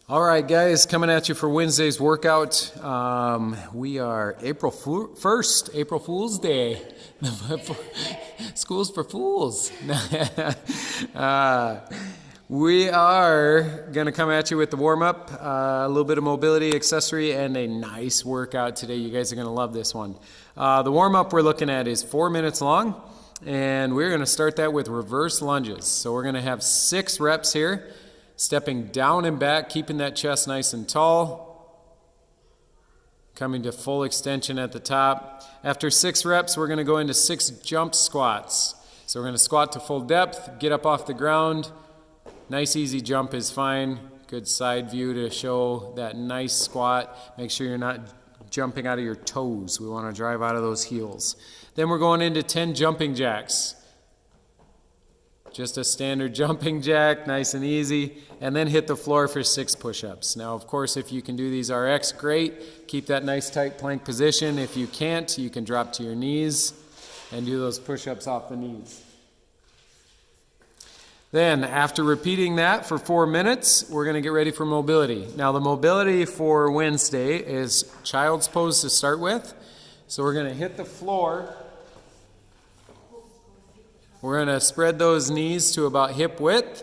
All right, guys, coming at you for Wednesday's workout. We are April 1st, April Fool's Day. School's for fools. We are going to come at you with the warm-up, a little bit of mobility accessory, and a nice workout today. You guys are going to love this one. The warm-up we're looking at is 4 minutes long, and we're going to start that with reverse lunges. So we're going to have 6 reps here. Stepping down and back, keeping that chest nice and tall. Coming to full extension at the top. After 6 reps, we're going to go into 6 jump squats. So we're going to squat to full depth, get up off the ground. Nice easy jump is fine. Good side view to show that nice squat. Make sure you're not jumping out of your toes. We want to drive out of those heels. Then we're going into 10 jumping jacks. Just a standard jumping jack, nice and easy, and then hit the floor for 6 push-ups. Now, of course, if you can do these RX, great. Keep that nice tight plank position. If you can't, you can drop to your knees and do those push-ups off the knees. Then, after repeating that for 4 minutes, we're going to get ready for mobility. Now, the mobility for Wednesday is child's pose to start with. So we're going to hit the floor. We're going to spread those knees to about hip width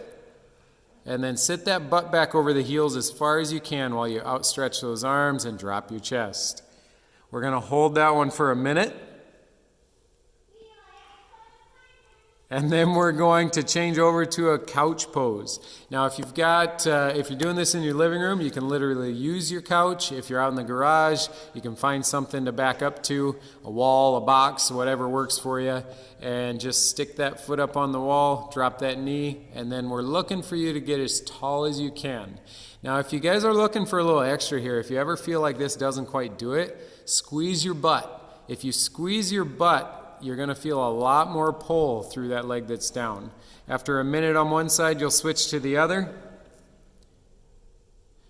and then sit that butt back over the heels as far as you can while you outstretch those arms and drop your chest. We're going to hold that one for a minute. And then we're going to change over to a couch pose. Now, if you're doing this in your living room, you can literally use your couch. If you're out in the garage, you can find something to back up to, a wall, a box, whatever works for you, and just stick that foot up on the wall, drop that knee, and then we're looking for you to get as tall as you can. Now, if you guys are looking for a little extra here, if you ever feel like this doesn't quite do it, squeeze your butt. If you squeeze your butt, you're going to feel a lot more pull through that leg that's down. After a minute on one side, you'll switch to the other.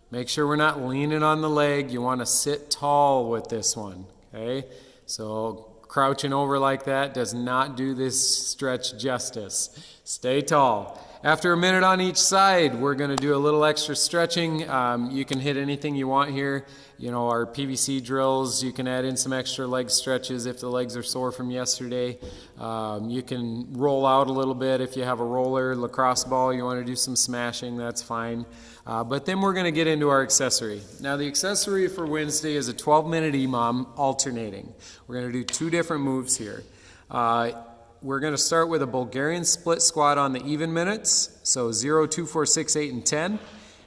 Make sure we're not leaning on the leg. You want to sit tall with this one, okay? So crouching over like that does not do this stretch justice. Stay tall. After a minute on each side, we're going to do a little extra stretching. You can hit anything you want here. You know, our PVC drills, you can add in some extra leg stretches if the legs are sore from yesterday. You can roll out a little bit if you have a roller, lacrosse ball, you want to do some smashing, that's fine. But then we're going to get into our accessory. Now, the accessory for Wednesday is a 12-minute EMOM alternating. We're going to do 2 different moves here. We're going to start with a Bulgarian split squat on the even minutes, so 0, 2, 4, 6, 8, and 10.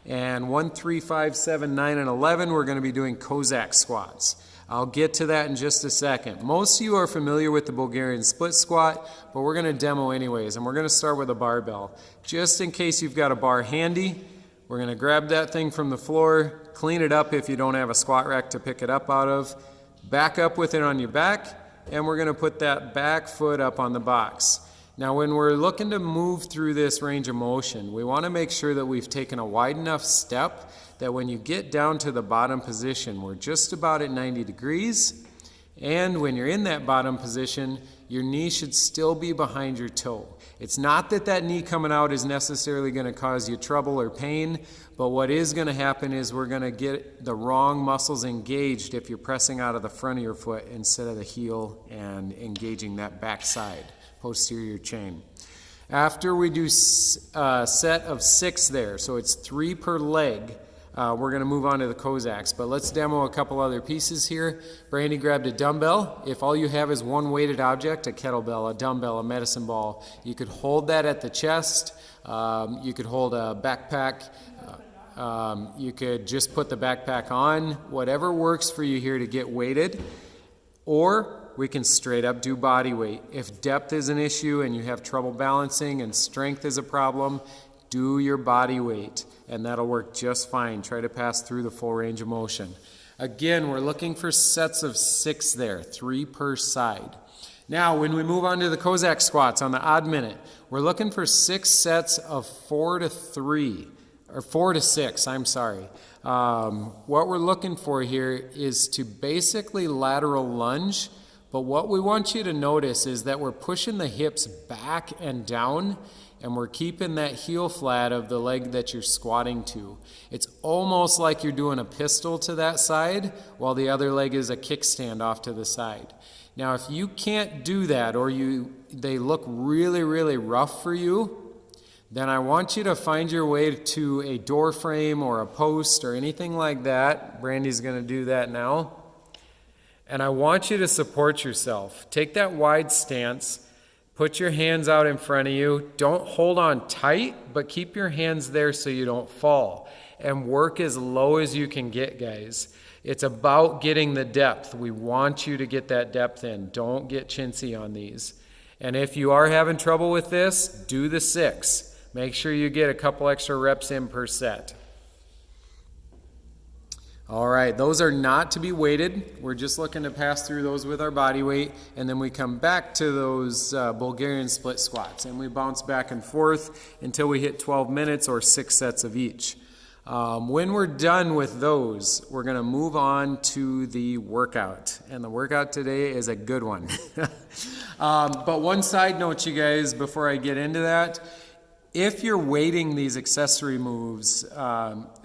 And 1, 3, 5, 7, 9, and 11, we're going to be doing Cossack squats. I'll get to that in just a second. Most of you are familiar with the Bulgarian split squat, but we're going to demo anyways, and we're going to start with a barbell. Just in case you've got a bar handy, we're going to grab that thing from the floor, clean it up if you don't have a squat rack to pick it up out of, back up with it on your back, and we're going to put that back foot up on the box. Now, when we're looking to move through this range of motion, we want to make sure that we've taken a wide enough step that when you get down to the bottom position, we're just about at 90 degrees. And when you're in that bottom position, your knee should still be behind your toe. It's not that that knee coming out is necessarily going to cause you trouble or pain, but what is going to happen is we're going to get the wrong muscles engaged if you're pressing out of the front of your foot instead of the heel and engaging that back side. Posterior chain. After we do a set of 6 there, so it's 3 per leg, we're going to move on to the Cossacks. But let's demo a couple other pieces here. Brandy grabbed a dumbbell. If all you have is one weighted object, a kettlebell, a dumbbell, a medicine ball, you could hold that at the chest. You could hold a backpack. You could just put the backpack on. Whatever works for you here to get weighted. Or we can straight up do body weight. If depth is an issue and you have trouble balancing and strength is a problem, do your body weight, and that'll work just fine. Try to pass through the full range of motion. Again, we're looking for sets of 6 there, 3 per side. Now, when we move on to the Cossack squats on the odd minute, we're looking for 6 sets of 4 to 3, or 4 to 6, I'm sorry. What we're looking for here is to basically lateral lunge, but what we want you to notice is that we're pushing the hips back and down, and we're keeping that heel flat of the leg that you're squatting to. It's almost like you're doing a pistol to that side while the other leg is a kickstand off to the side. Now, if you can't do that, or they look really, really rough for you, then I want you to find your way to a door frame or a post or anything like that. Brandy's going to do that now. And I want you to support yourself. Take that wide stance. Put your hands out in front of you. Don't hold on tight, but keep your hands there so you don't fall. And work as low as you can get, guys. It's about getting the depth. We want you to get that depth in. Don't get chintzy on these. And if you are having trouble with this, do the 6. Make sure you get a couple extra reps in per set. All right, those are not to be weighted. We're just looking to pass through those with our body weight, and then we come back to those Bulgarian split squats, and we bounce back and forth until we hit 12 minutes or 6 sets of each. When we're done with those, we're going to move on to the workout, and the workout today is a good one. But one side note, you guys, before I get into that, if you're weighting these accessory moves,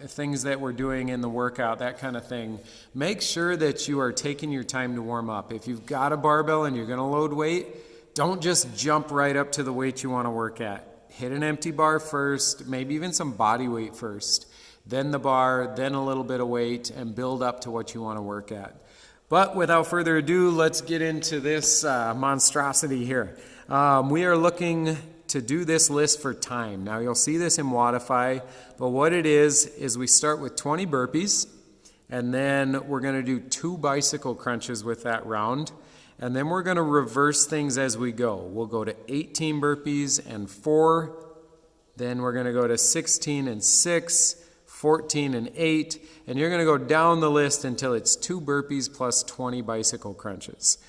things that we're doing in the workout, that kind of thing, make sure that you are taking your time to warm up. If you've got a barbell and you're going to load weight, don't just jump right up to the weight you want to work at. Hit an empty bar first, maybe even some body weight first, then the bar, then a little bit of weight, and build up to what you want to work at. But without further ado, let's get into this monstrosity here. We are looking to do this list for time. Now you'll see this in Modify, but what it is we start with 20 burpees, and then we're going to do 2 bicycle crunches with that round, and then we're going to reverse things as we go. We'll go to 18 burpees and 4, then we're going to go to 16 and 6, 14 and 8, and you're going to go down the list until it's 2 burpees plus 20 bicycle crunches.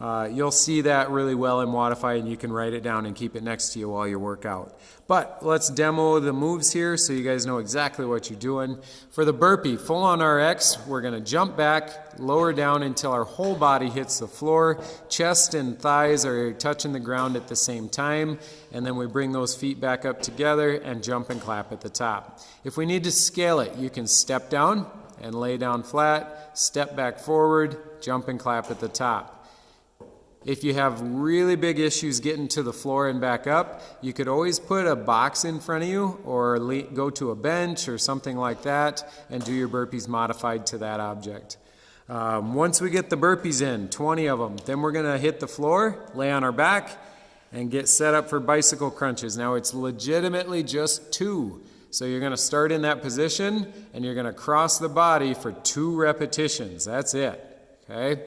You'll see that really well in Modify, and you can write it down and keep it next to you while you work out. But let's demo the moves here so you guys know exactly what you're doing. For the burpee, full on RX, we're going to jump back, lower down until our whole body hits the floor. Chest and thighs are touching the ground at the same time, and then we bring those feet back up together and jump and clap at the top. If we need to scale it, you can step down and lay down flat, step back forward, jump and clap at the top. If you have really big issues getting to the floor and back up, you could always put a box in front of you or go to a bench or something like that and do your burpees modified to that object. Once we get the burpees in, 20 of them, then we're going to hit the floor, lay on our back, and get set up for bicycle crunches. Now it's legitimately just 2. So you're going to start in that position and you're going to cross the body for 2 repetitions. That's it. Okay?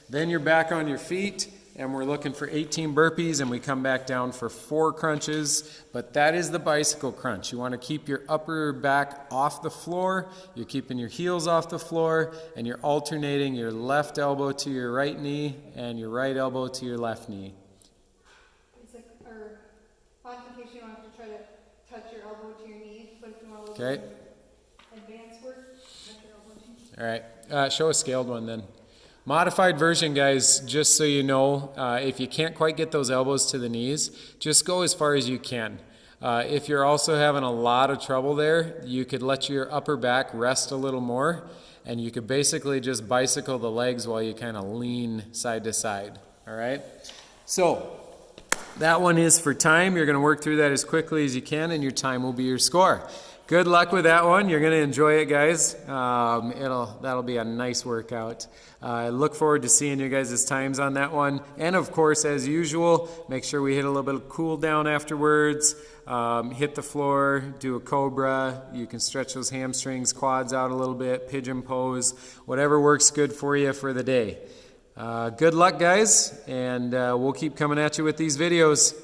Then you're back on your feet, and we're looking for 18 burpees, and we come back down for 4 crunches, but that is the bicycle crunch. You want to keep your upper back off the floor, you're keeping your heels off the floor, and you're alternating your left elbow to your right knee and your right elbow to your left knee. It's like our modification, you don't have to try to touch your elbow to your knee, but if you want to Okay. advanced work, touch your elbow to your knee. All right, show a scaled one then. Modified version, guys, just so you know, if you can't quite get those elbows to the knees, just go as far as you can. If you're also having a lot of trouble there, you could let your upper back rest a little more, and you could basically just bicycle the legs while you kind of lean side to side, all right? So that one is for time. You're going to work through that as quickly as you can, and your time will be your score. Good luck with that one. You're going to enjoy it, guys. That'll be a nice workout. I look forward to seeing you guys' times on that one. And of course, as usual, make sure we hit a little bit of cool down afterwards. Hit the floor, do a cobra. You can stretch those hamstrings, quads out a little bit, pigeon pose, whatever works good for you for the day. Good luck, guys, and we'll keep coming at you with these videos.